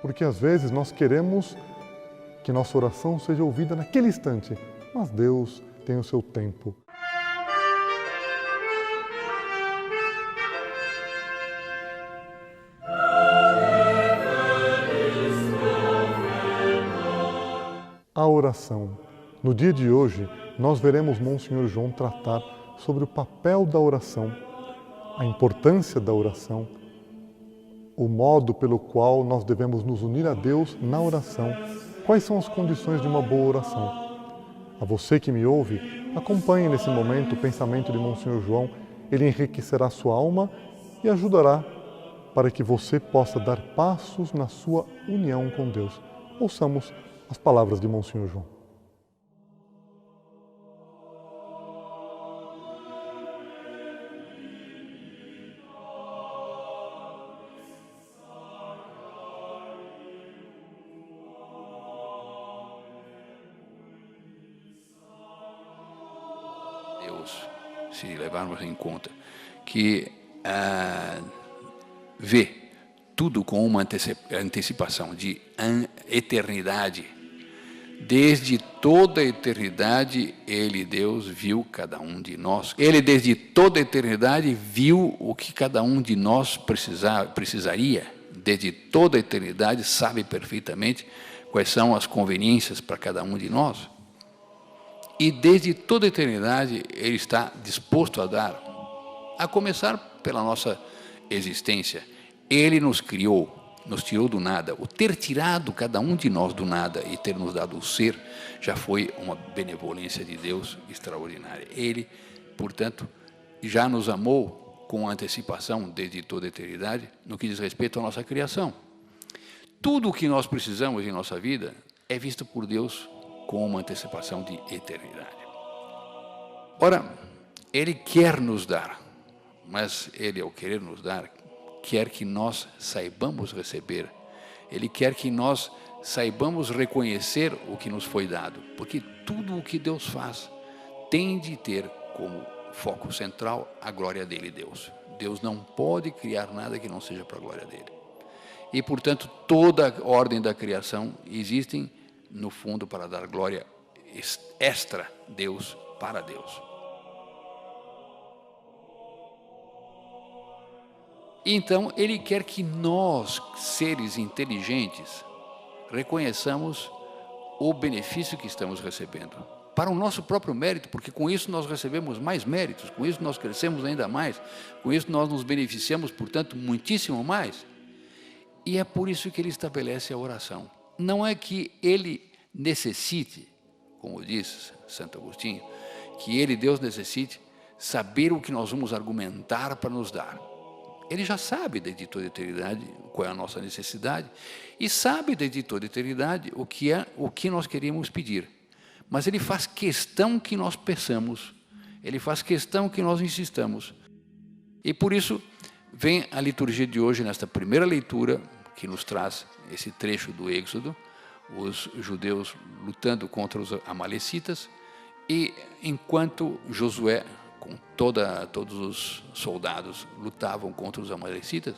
Porque às vezes nós queremos que nossa oração seja ouvida naquele instante, mas Deus tem o seu tempo. A oração. No dia de hoje, nós veremos Monsenhor João tratar sobre o papel da oração, a importância da oração, o modo pelo qual nós devemos nos unir a Deus na oração, quais são as condições de uma boa oração. A você que me ouve, acompanhe nesse momento o pensamento de Monsenhor João, ele enriquecerá sua alma e ajudará para que você possa dar passos na sua união com Deus. Ouçamos as palavras de Monsenhor João. Deus, se levarmos em conta que vê tudo com uma antecipação de eternidade. Desde toda a eternidade, Ele, Deus, viu cada um de nós. Ele, desde toda a eternidade, viu o que cada um de nós precisaria. Desde toda a eternidade, sabe perfeitamente quais são as conveniências para cada um de nós. E desde toda a eternidade, Ele está disposto a dar, a começar pela nossa existência. Ele nos criou, nos tirou do nada. O ter tirado cada um de nós do nada e ter nos dado o ser, já foi uma benevolência de Deus extraordinária. Ele, portanto, já nos amou com antecipação desde toda a eternidade, no que diz respeito à nossa criação. Tudo o que nós precisamos em nossa vida é visto por Deus com uma antecipação de eternidade. Ora, Ele quer nos dar, mas Ele, ao querer nos dar, quer que nós saibamos receber. Ele quer que nós saibamos reconhecer o que nos foi dado, porque tudo o que Deus faz tem de ter como foco central a glória dele, Deus. Deus não pode criar nada que não seja para a glória dele. E, portanto, toda a ordem da criação existe, no fundo, para dar glória extra Deus para Deus. Então, Ele quer que nós, seres inteligentes, reconheçamos o benefício que estamos recebendo, para o nosso próprio mérito, porque com isso nós recebemos mais méritos, com isso nós crescemos ainda mais, com isso nós nos beneficiamos, portanto, muitíssimo mais. E é por isso que Ele estabelece a oração. Não é que Ele necessite, como diz Santo Agostinho, que Ele, Deus, necessite saber o que nós vamos argumentar para nos dar. Ele já sabe desde toda a eternidade qual é a nossa necessidade e sabe desde toda a eternidade o que nós queríamos pedir. Mas Ele faz questão que nós peçamos, Ele faz questão que nós insistamos. E por isso vem a liturgia de hoje, nesta primeira leitura, que nos traz esse trecho do Êxodo, os judeus lutando contra os amalecitas, e enquanto Josué, com todos os soldados lutavam contra os amalecitas,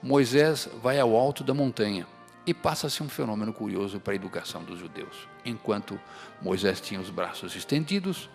Moisés vai ao alto da montanha e passa-se um fenômeno curioso para a educação dos judeus. Enquanto Moisés tinha os braços estendidos,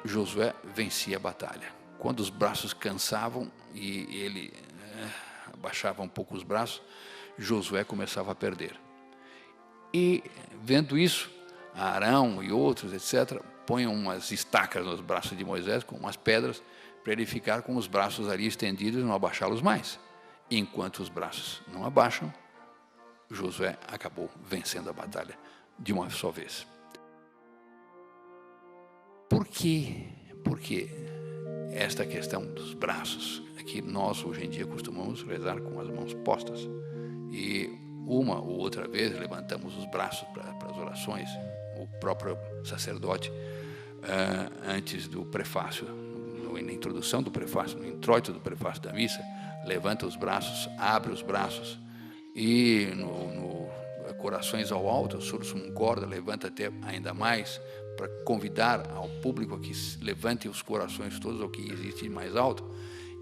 Josué vencia a batalha. Quando os braços cansavam e ele abaixava um pouco os braços, Josué começava a perder. E, vendo isso, Arão e outros, etc., põem umas estacas nos braços de Moisés, com umas pedras, para ele ficar com os braços ali estendidos e não abaixá-los mais. E enquanto os braços não abaixam, Josué acabou vencendo a batalha de uma só vez. Por quê? Porque esta questão dos braços, é que nós hoje em dia costumamos rezar com as mãos postas. E uma ou outra vez levantamos os braços para as orações. O próprio sacerdote, antes do prefácio, na introdução do prefácio, no introito do prefácio da missa, levanta os braços, abre os braços e no corações ao alto, o Sursum Corda levanta até ainda mais para convidar ao público a que levante os corações todos ao que existe mais alto.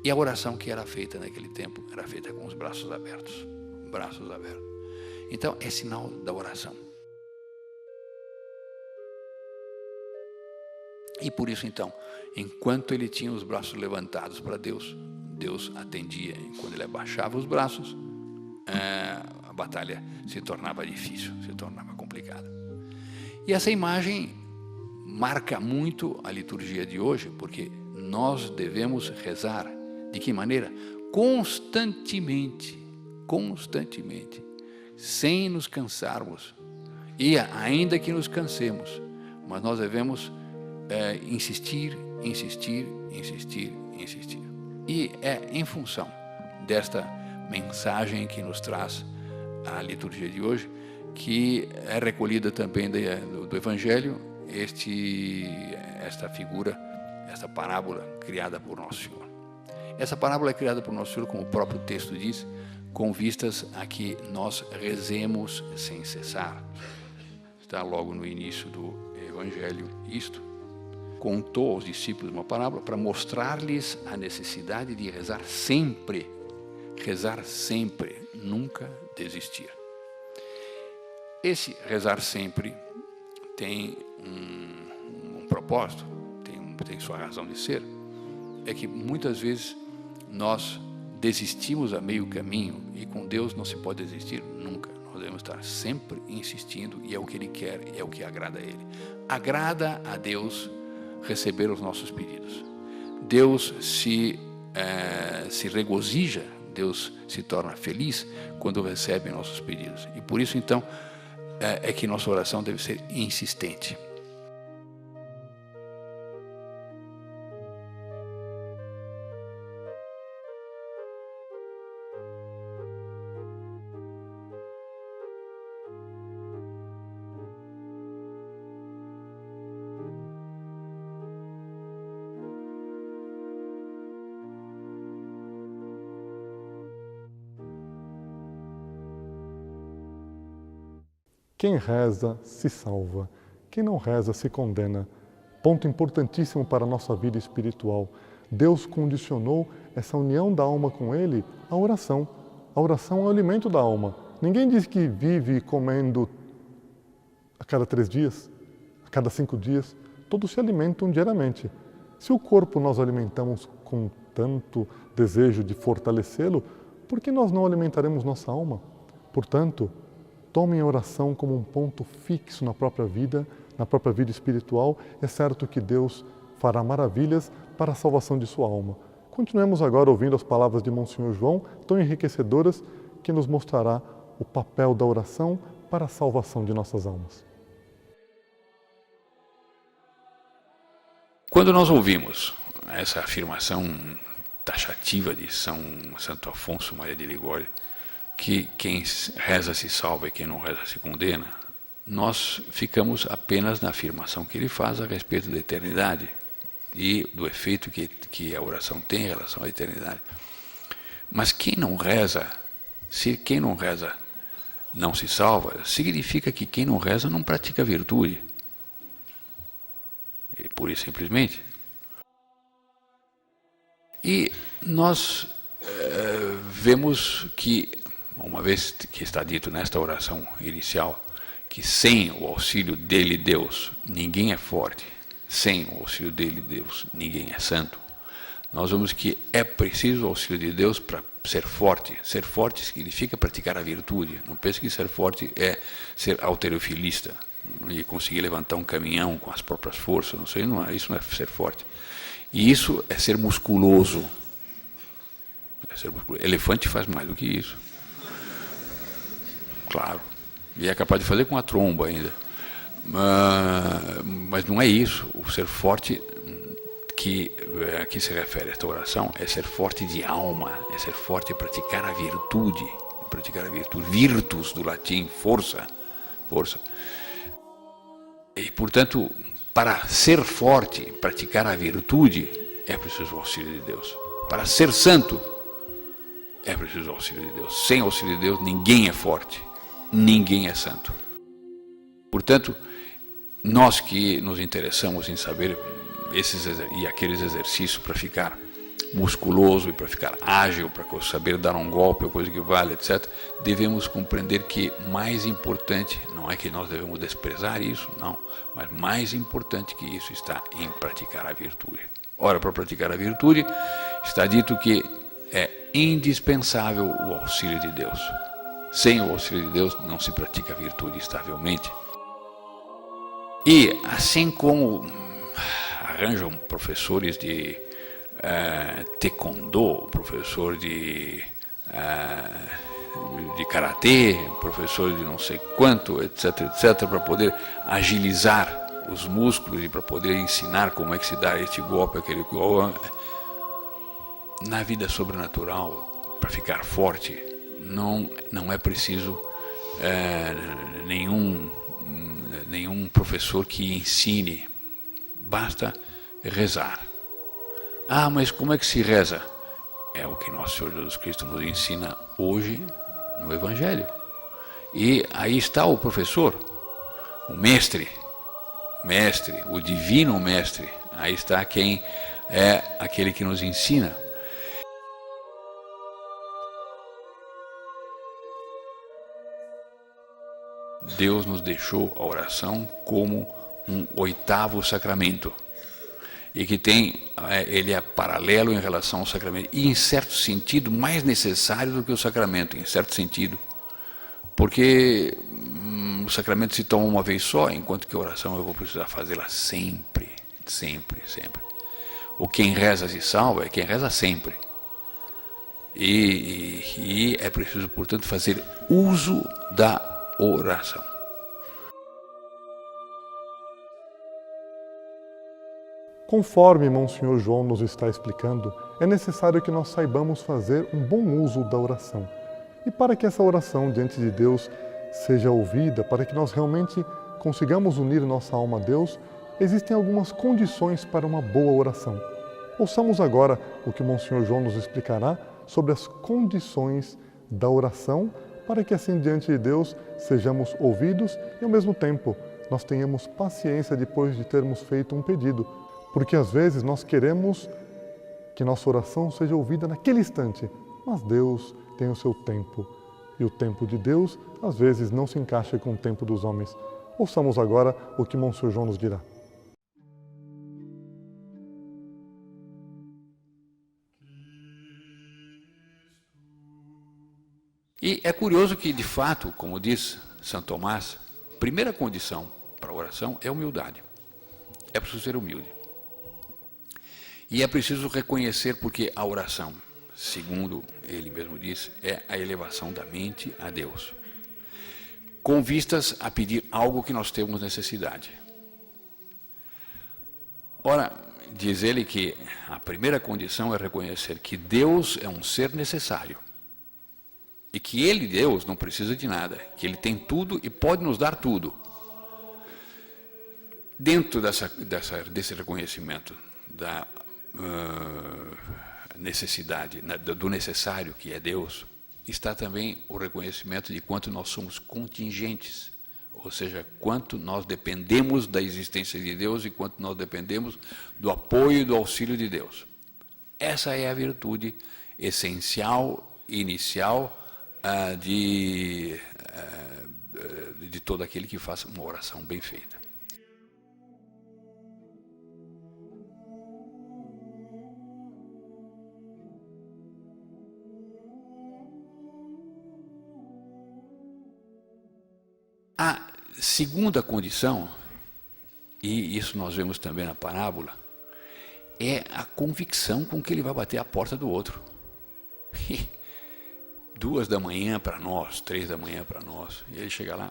E a oração que era feita naquele tempo era feita com os braços abertos. braços abertos. Então, é sinal da oração. E por isso, então, enquanto ele tinha os braços levantados para Deus, Deus atendia. E quando ele abaixava os braços, a batalha se tornava difícil, se tornava complicada. E essa imagem marca muito a liturgia de hoje, porque nós devemos rezar. De que maneira? Constantemente, sem nos cansarmos. E ainda que nos cansemos, mas nós devemos insistir. E é em função desta mensagem que nos traz a liturgia de hoje, que é recolhida também do Evangelho, esta figura, esta parábola criada por Nosso Senhor. Essa parábola é criada por Nosso Senhor, como o próprio texto diz, com vistas a que nós rezemos sem cessar. Está logo no início do Evangelho isto. Contou aos discípulos uma parábola para mostrar-lhes a necessidade de rezar sempre, nunca desistir. Esse rezar sempre tem um propósito, tem sua razão de ser, é que muitas vezes nós desistimos a meio caminho e com Deus não se pode desistir nunca. Nós devemos estar sempre insistindo e é o que Ele quer, é o que agrada a Ele. Agrada a Deus receber os nossos pedidos. Deus se regozija, Deus se torna feliz quando recebe nossos pedidos. E por isso, então, é que nossa oração deve ser insistente. Quem reza se salva, quem não reza se condena. Ponto importantíssimo para a nossa vida espiritual. Deus condicionou essa união da alma com Ele à oração. A oração é o alimento da alma. Ninguém diz que vive comendo a cada 3 dias, a cada 5 dias. Todos se alimentam diariamente. Se o corpo nós alimentamos com tanto desejo de fortalecê-lo, por que nós não alimentaremos nossa alma? Portanto, tomem a oração como um ponto fixo na própria vida espiritual. É certo que Deus fará maravilhas para a salvação de sua alma. Continuemos agora ouvindo as palavras de Monsenhor João, tão enriquecedoras, que nos mostrará o papel da oração para a salvação de nossas almas. Quando nós ouvimos essa afirmação taxativa de Santo Afonso Maria de Ligório, que quem reza se salva e quem não reza se condena, nós ficamos apenas na afirmação que ele faz a respeito da eternidade e do efeito que a oração tem em relação à eternidade. Mas quem não reza não se salva, significa que quem não reza não pratica virtude. E pura e simplesmente. E nós vemos que, uma vez que está dito nesta oração inicial, que sem o auxílio dele, Deus, ninguém é forte, sem o auxílio dele, Deus, ninguém é santo, nós vemos que é preciso o auxílio de Deus para ser forte. Ser forte significa praticar a virtude. Não pense que ser forte é ser halterofilista e conseguir levantar um caminhão com as próprias forças, isso não é ser forte. E isso é ser musculoso. Elefante faz mais do que isso. Claro, e é capaz de fazer com a tromba ainda. Mas não é isso. O ser forte que se refere a esta oração é ser forte de alma, é ser forte, praticar a virtude. Virtus do latim, força. E, portanto, para ser forte, praticar a virtude, é preciso o auxílio de Deus. Para ser santo, é preciso o auxílio de Deus. Sem o auxílio de Deus, ninguém é forte. Ninguém é santo. Portanto, nós que nos interessamos em saber esses e aqueles exercícios para ficar musculoso e para ficar ágil, para saber dar um golpe ou coisa que vale, etc., devemos compreender que mais importante, não é que nós devemos desprezar isso, não, mas mais importante que isso está em praticar a virtude. Ora, para praticar a virtude, está dito que é indispensável o auxílio de Deus. Sem o auxílio de Deus não se pratica a virtude estavelmente. E assim como arranjam professores de taekwondo, professor de karatê, professor de não sei quanto, etc., etc., para poder agilizar os músculos e para poder ensinar como é que se dá este golpe, aquele golpe. Na vida sobrenatural, para ficar forte, não é preciso nenhum professor que ensine, basta rezar. Ah, mas como é que se reza? É o que nosso Senhor Jesus Cristo nos ensina hoje no Evangelho. E aí está o professor, o mestre, o divino mestre. Aí está quem é aquele que nos ensina. Deus nos deixou a oração como um 8º sacramento. E que ele é paralelo em relação ao sacramento. E, em certo sentido, mais necessário do que o sacramento, em certo sentido. Porque o sacramento se toma uma vez só, enquanto que a oração eu vou precisar fazê-la sempre, sempre, sempre. O quem reza se salva é quem reza sempre. E é preciso, portanto, fazer uso da oração. Conforme Monsenhor João nos está explicando, é necessário que nós saibamos fazer um bom uso da oração. E para que essa oração diante de Deus seja ouvida, para que nós realmente consigamos unir nossa alma a Deus, existem algumas condições para uma boa oração. Ouçamos agora o que Monsenhor João nos explicará sobre as condições da oração, para que assim diante de Deus sejamos ouvidos e ao mesmo tempo nós tenhamos paciência depois de termos feito um pedido. Porque às vezes nós queremos que nossa oração seja ouvida naquele instante, mas Deus tem o seu tempo. E o tempo de Deus, às vezes, não se encaixa com o tempo dos homens. Ouçamos agora o que Monsenhor João nos dirá. E é curioso que, de fato, como diz Santo Tomás, a primeira condição para a oração é humildade. É preciso ser humilde. E é preciso reconhecer porque a oração, segundo ele mesmo disse, é a elevação da mente a Deus, com vistas a pedir algo que nós temos necessidade. Ora, diz ele que a primeira condição é reconhecer que Deus é um ser necessário e que ele, Deus, não precisa de nada, que ele tem tudo e pode nos dar tudo. Dentro desse reconhecimento da necessidade, do necessário que é Deus, está também o reconhecimento de quanto nós somos contingentes, ou seja, quanto nós dependemos da existência de Deus e quanto nós dependemos do apoio e do auxílio de Deus. Essa é a virtude essencial, inicial de todo aquele que faça uma oração bem feita. A segunda condição, e isso nós vemos também na parábola, é a convicção com que ele vai bater a porta do outro. 2 da manhã para nós, 3 da manhã para nós, e ele chega lá,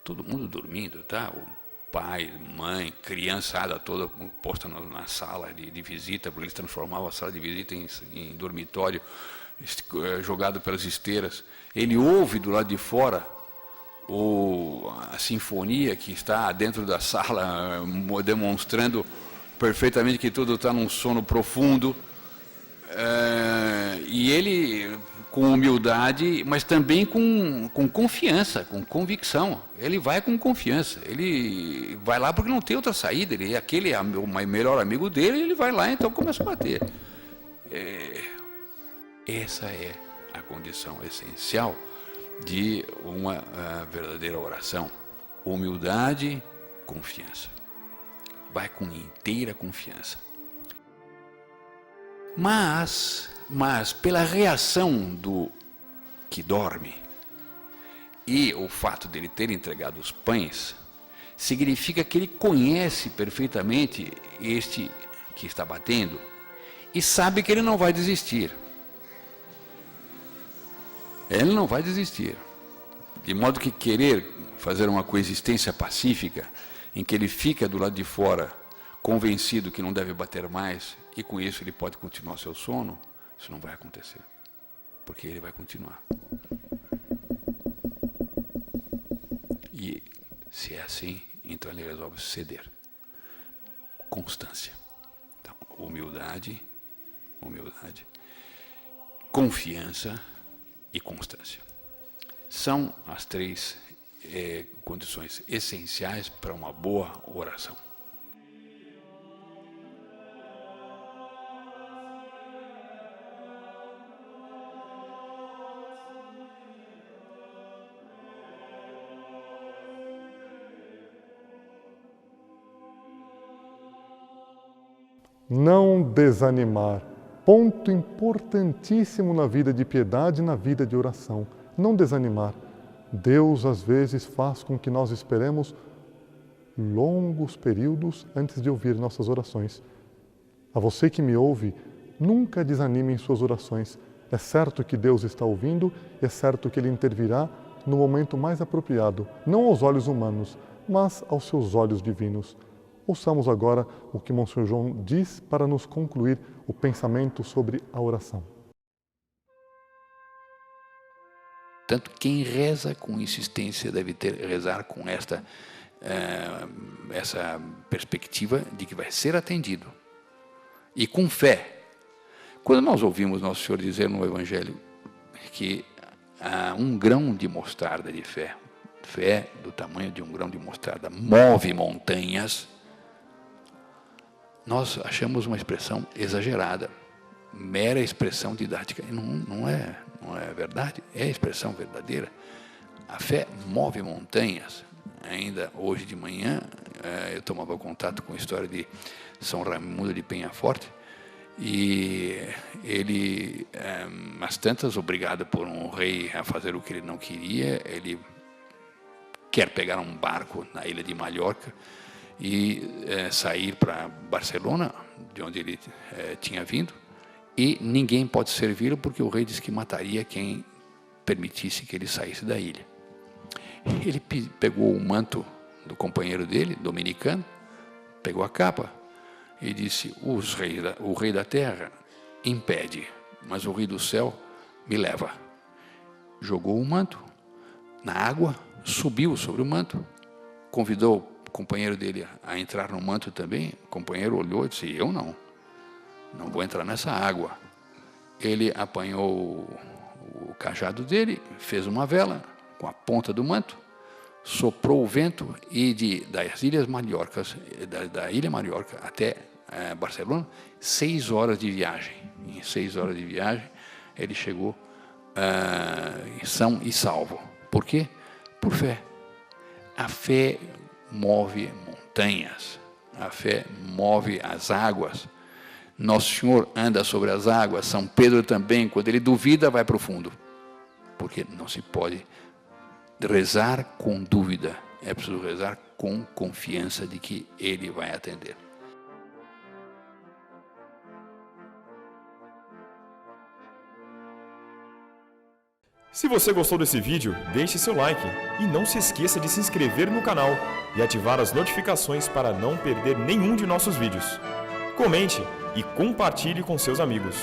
todo mundo dormindo, tá? O pai, mãe, criançada toda posta na sala de visita, porque eles transformavam a sala de visita em dormitório, jogado pelas esteiras. Ele ouve do lado de fora a sinfonia que está dentro da sala, demonstrando perfeitamente que tudo está num sono profundo. E ele com humildade, mas também com confiança, com convicção. Ele vai com confiança. Ele vai lá porque não tem outra saída. Aquele é o melhor amigo dele, ele vai lá, então começa a bater. Essa é a condição essencial de uma verdadeira oração. Humildade, confiança. Vai com inteira confiança. Mas pela reação do que dorme e o fato dele ter entregado os pães, significa que ele conhece perfeitamente este que está batendo e sabe que ele não vai desistir. Ele não vai desistir. De modo que querer fazer uma coexistência pacífica, em que ele fica do lado de fora, convencido que não deve bater mais, e com isso ele pode continuar seu sono, isso não vai acontecer. Porque ele vai continuar. E se é assim, então ele resolve ceder. Constância. Então, humildade, confiança e constância. São as três condições essenciais para uma boa oração. Não desanimar. Ponto importantíssimo na vida de piedade e na vida de oração. Não desanimar. Deus, às vezes, faz com que nós esperemos longos períodos antes de ouvir nossas orações. A você que me ouve, nunca desanime em suas orações. É certo que Deus está ouvindo e é certo que Ele intervirá no momento mais apropriado, não aos olhos humanos, mas aos seus olhos divinos. Ouçamos agora o que Monsenhor João diz para nos concluir o pensamento sobre a oração. Tanto quem reza com insistência deve rezar com essa perspectiva de que vai ser atendido. E com fé. Quando nós ouvimos Nosso Senhor dizer no Evangelho que há um grão de mostarda de fé, fé do tamanho de um grão de mostarda, move montanhas, nós achamos uma expressão exagerada, mera expressão didática. E não é verdade, é expressão verdadeira. A fé move montanhas. Ainda hoje de manhã, eu tomava contato com a história de São Raimundo de Penhaforte, e ele, às tantas, obrigado por um rei a fazer o que ele não queria, ele quer pegar um barco na ilha de Mallorca e sair para Barcelona, de onde ele tinha vindo, e ninguém pode servi-lo porque o rei disse que mataria quem permitisse que ele saísse da ilha. Ele pegou o manto do companheiro dele, dominicano, pegou a capa e disse: o rei da terra impede, mas o rei do céu me leva. Jogou o manto na água, subiu sobre o manto, convidou o companheiro dele a entrar no manto também. O companheiro olhou e disse: eu não vou entrar nessa água. Ele apanhou o cajado dele, fez uma vela com a ponta do manto, soprou o vento e das Ilhas Mallorcas, da Ilha Mallorca até Barcelona, 6 horas de viagem. Em 6 horas de viagem, ele chegou são e salvo. Por quê? Por fé. A fé move montanhas, a fé move as águas. Nosso Senhor anda sobre as águas, São Pedro também, quando ele duvida, vai para o fundo. Porque não se pode rezar com dúvida, é preciso rezar com confiança de que Ele vai atender. Se você gostou desse vídeo, deixe seu like e não se esqueça de se inscrever no canal e ativar as notificações para não perder nenhum de nossos vídeos. Comente e compartilhe com seus amigos.